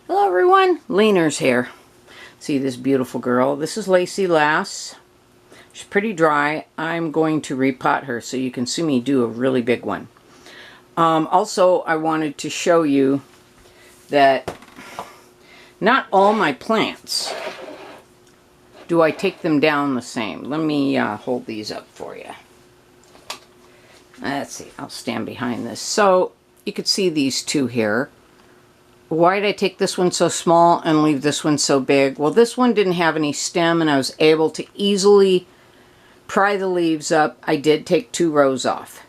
Hello everyone, Leaner's here. See this beautiful girl? This is Lacy Lass. She's pretty dry. I'm going to repot her so you can see me do a really big one. Also, I wanted to show you that not all my plants do I take them down the same. Let me hold these up for you. Let's see, I'll stand behind this. So you could see these two here. Why did I take this one so small and leave this one so big? Well, this one didn't have any stem and I was able to easily pry the leaves up. I did take 2 rows off.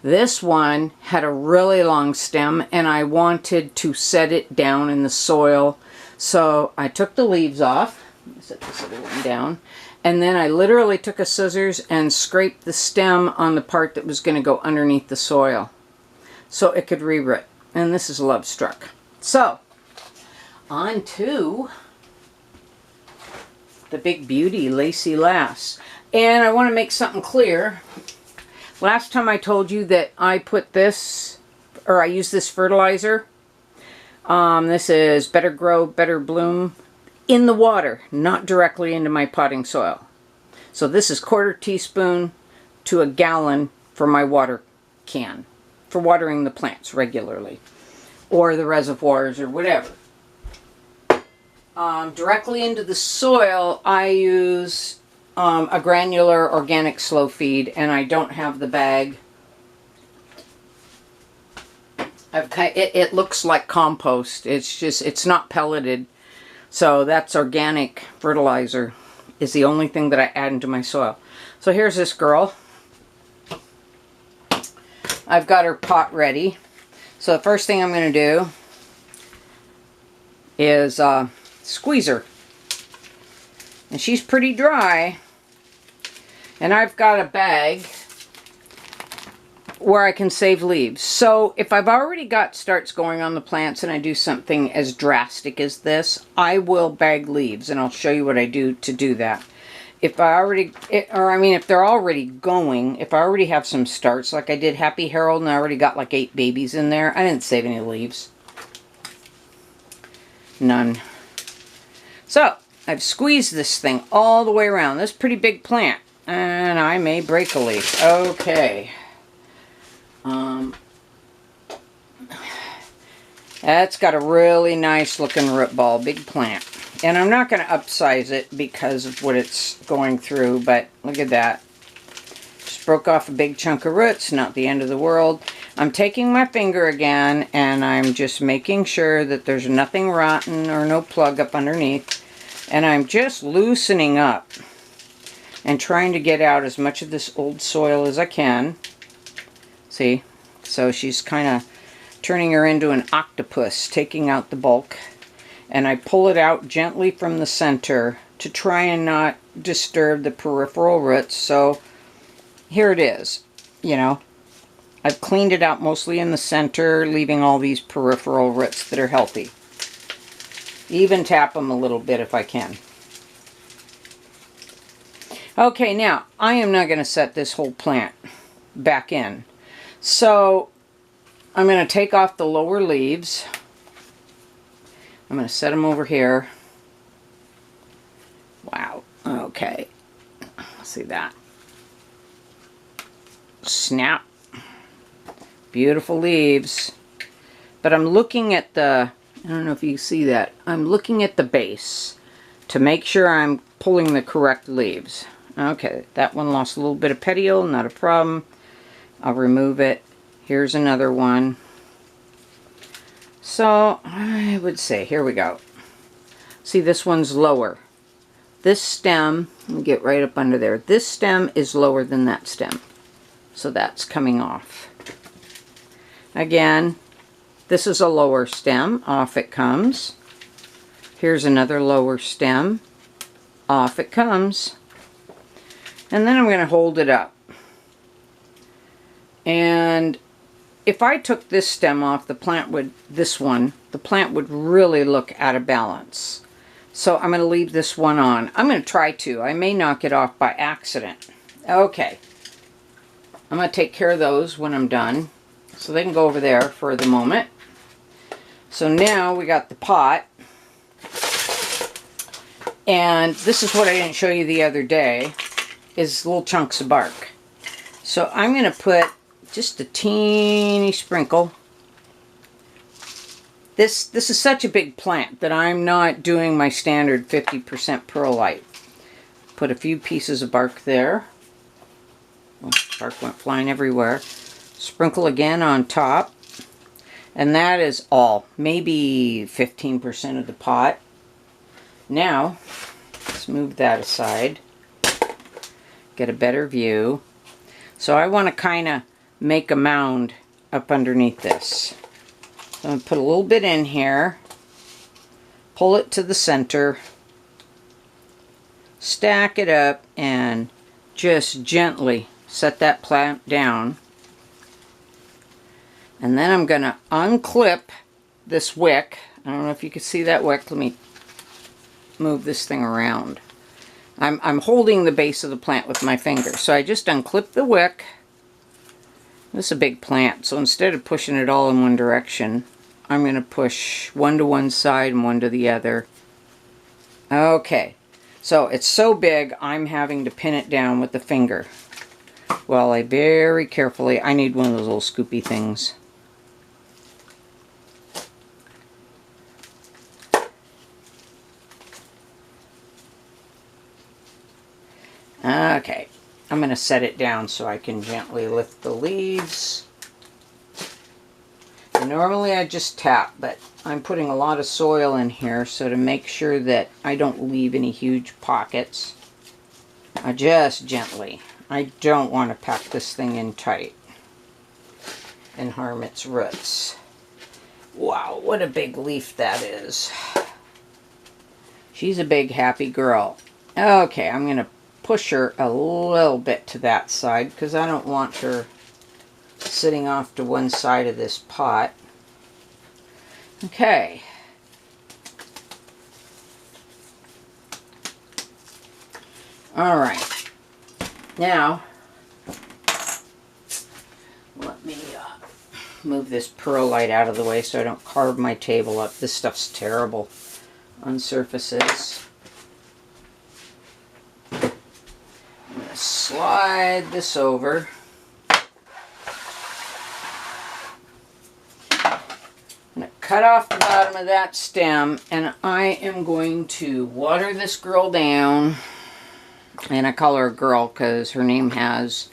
This one had a really long stem and I wanted to set it down in the soil. So I took the leaves off. Let me set this other one down. And then I literally took a scissors and scraped the stem on the part that was going to go underneath the soil so it could re-root. And this is Love Struck. So, on to the big beauty, Lacy Lass. And I want to make something clear. Last time I told you that I put this, or I used this fertilizer. This is Better Grow, Better Bloom, in the water, not directly into my potting soil. So this is 1/4 teaspoon to a gallon for my water can, for watering the plants regularly, or the reservoirs, or whatever. Directly into the soil, I use a granular organic slow feed, and I don't have the bag. It looks like compost. It's not pelleted. So that's organic fertilizer is the only thing that I add into my soil. So here's this girl. I've got her pot ready. So the first thing I'm going to do is squeeze her. And she's pretty dry. And I've got a bag where I can save leaves. So if I've already got starts going on the plants and I do something as drastic as this, I will bag leaves, and I'll show you what I do to do that. If I already, if they're already going, if I already have some starts, like I did Happy Harold and I already got like 8 babies in there, I didn't save any leaves. None. So, I've squeezed this thing all the way around. This is a pretty big plant, and I may break a leaf. Okay. That's got a really nice looking root ball, big plant. And I'm not going to upsize it because of what it's going through, but look at that. Just broke off a big chunk of roots, not the end of the world. I'm taking my finger again, and I'm just making sure that there's nothing rotten or no plug up underneath. And I'm just loosening up and trying to get out as much of this old soil as I can. See? So she's kind of turning her into an octopus, taking out the bulk. And I pull it out gently from the center to try and not disturb the peripheral roots. So here it is. You know, I've cleaned it out mostly in the center, leaving all these peripheral roots that are healthy. Even tap them a little bit if I can. Okay, now I am not going to set this whole plant back in. So I'm going to take off the lower leaves. I'm going to set them over here. Wow. Okay. See that? Snap. Beautiful leaves. But I'm looking at the, I don't know if you see that. I'm looking at the base to make sure I'm pulling the correct leaves. Okay, that one lost a little bit of petiole, not a problem. I'll remove it. Here's another one. So, I would say, here we go. See, this one's lower. This stem, let me get right up under there. This stem is lower than that stem. So that's coming off. Again, this is a lower stem. Off it comes. Here's another lower stem. Off it comes. And then I'm going to hold it up. And if I took this stem off, the plant would really look out of balance. So I'm going to leave this one on. I'm going to try to. I may knock it off by accident. Okay. I'm going to take care of those when I'm done. So they can go over there for the moment. So now we got the pot. And this is what I didn't show you the other day, is little chunks of bark. So I'm going to put just a teeny sprinkle. This is such a big plant that I'm not doing my standard 50% perlite. Put a few pieces of bark there. Oh, bark went flying everywhere. Sprinkle again on top. And that is all. Maybe 15% of the pot. Now, let's move that aside. Get a better view. So I want to kind of make a mound up underneath this. So I'm going to put a little bit in here. Pull it to the center. Stack it up and just gently set that plant down. And then I'm going to unclip this wick. I don't know if you can see that wick. Let me move this thing around. I'm holding the base of the plant with my finger. So I just unclip the wick. This is a big plant, so instead of pushing it all in one direction, I'm going to push one to one side and one to the other. Okay, so it's so big I'm having to pin it down with the finger. Well, I very carefully, I need one of those little scoopy things. Okay, I'm going to set it down so I can gently lift the leaves. And normally I just tap, but I'm putting a lot of soil in here, so to make sure that I don't leave any huge pockets, I just gently. I don't want to pack this thing in tight and harm its roots. Wow, what a big leaf that is. She's a big happy girl. Okay, I'm going to push her a little bit to that side because I don't want her sitting off to one side of this pot. Okay. Alright. Now, let me move this perlite out of the way so I don't carve my table up. This stuff's terrible on surfaces. Slide this over. I'm going to cut off the bottom of that stem, and I am going to water this girl down. And I call her a girl because her name has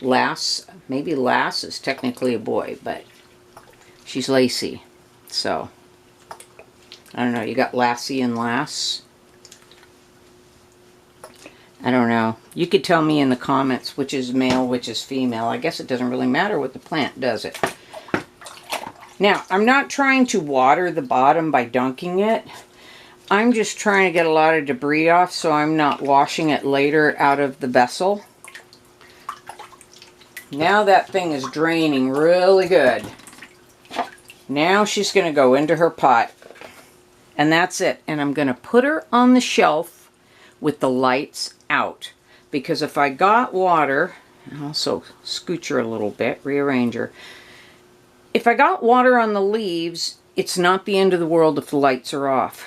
Lass. Maybe Lass is technically a boy, but she's Lacy. So, I don't know. You got Lacy and Lass. I don't know. You could tell me in the comments which is male, which is female. I guess it doesn't really matter with the plant, does it? Now, I'm not trying to water the bottom by dunking it. I'm just trying to get a lot of debris off so I'm not washing it later out of the vessel. Now that thing is draining really good. Now she's going to go into her pot. And that's it. And I'm going to put her on the shelf with the lights out, because if I got water, and also scooch her a little bit, rearrange her. If I got water on the leaves, it's not the end of the world if the lights are off.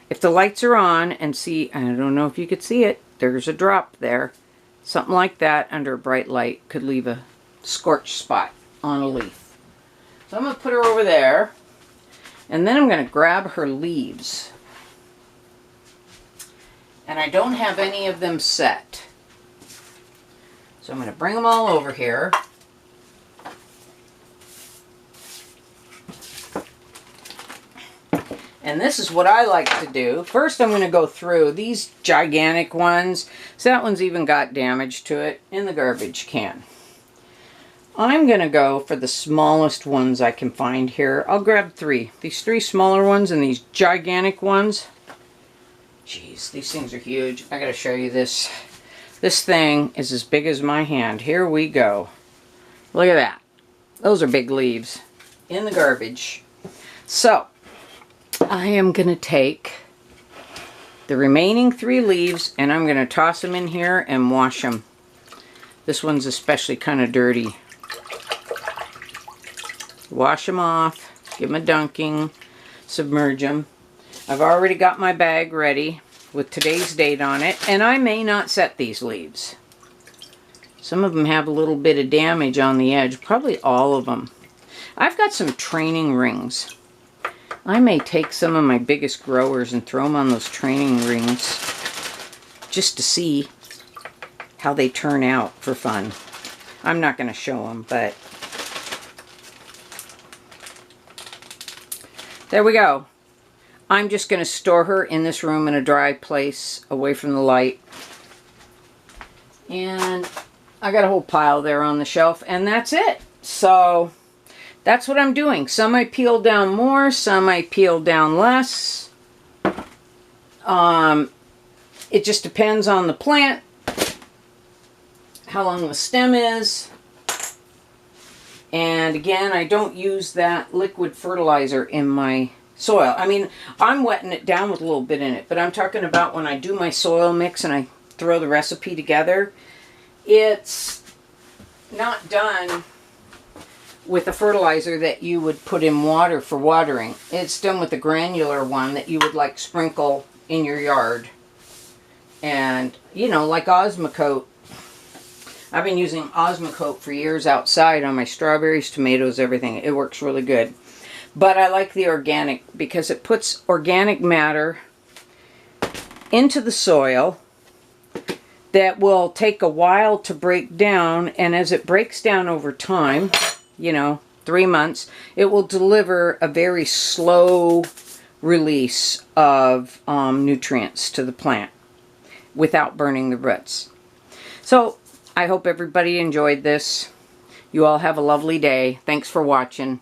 If the lights are on, and see, I don't know if you could see it, there's a drop there. Something like that under a bright light could leave a scorched spot on a leaf. So I'm going to put her over there, and then I'm going to grab her leaves. And I don't have any of them set. So I'm going to bring them all over here. And this is what I like to do. First I'm going to go through these gigantic ones. So that one's even got damage to it in the garbage can. I'm going to go for the smallest ones I can find here. I'll grab three. These three smaller ones and these gigantic ones. Jeez, these things are huge. I gotta show you this. This thing is as big as my hand. Here we go. Look at that. Those are big leaves in the garbage. So, I am gonna take the remaining 3 leaves and I'm gonna toss them in here and wash them. This one's especially kind of dirty. Wash them off. Give them a dunking. submerge them. I've already got my bag ready with today's date on it, and I may not set these leaves. Some of them have a little bit of damage on the edge, probably all of them. I've got some training rings. I may take some of my biggest growers and throw them on those training rings just to see how they turn out for fun. I'm not going to show them, but there we go. I'm just going to store her in this room in a dry place away from the light. And I got a whole pile there on the shelf, and that's it. So that's what I'm doing. Some I peel down more, some I peel down less. It just depends on the plant, how long the stem is. And again, I don't use that liquid fertilizer in my soil. I mean, I'm wetting it down with a little bit in it, but I'm talking about when I do my soil mix and I throw the recipe together, it's not done with a fertilizer that you would put in water for watering. It's done with a granular one that you would like sprinkle in your yard. And, you know, like Osmocote. I've been using Osmocote for years outside on my strawberries, tomatoes, everything. It works really good. But I like the organic because it puts organic matter into the soil that will take a while to break down. And as it breaks down over time, you know, 3 months, it will deliver a very slow release of nutrients to the plant without burning the roots. So I hope everybody enjoyed this. You all have a lovely day. Thanks for watching.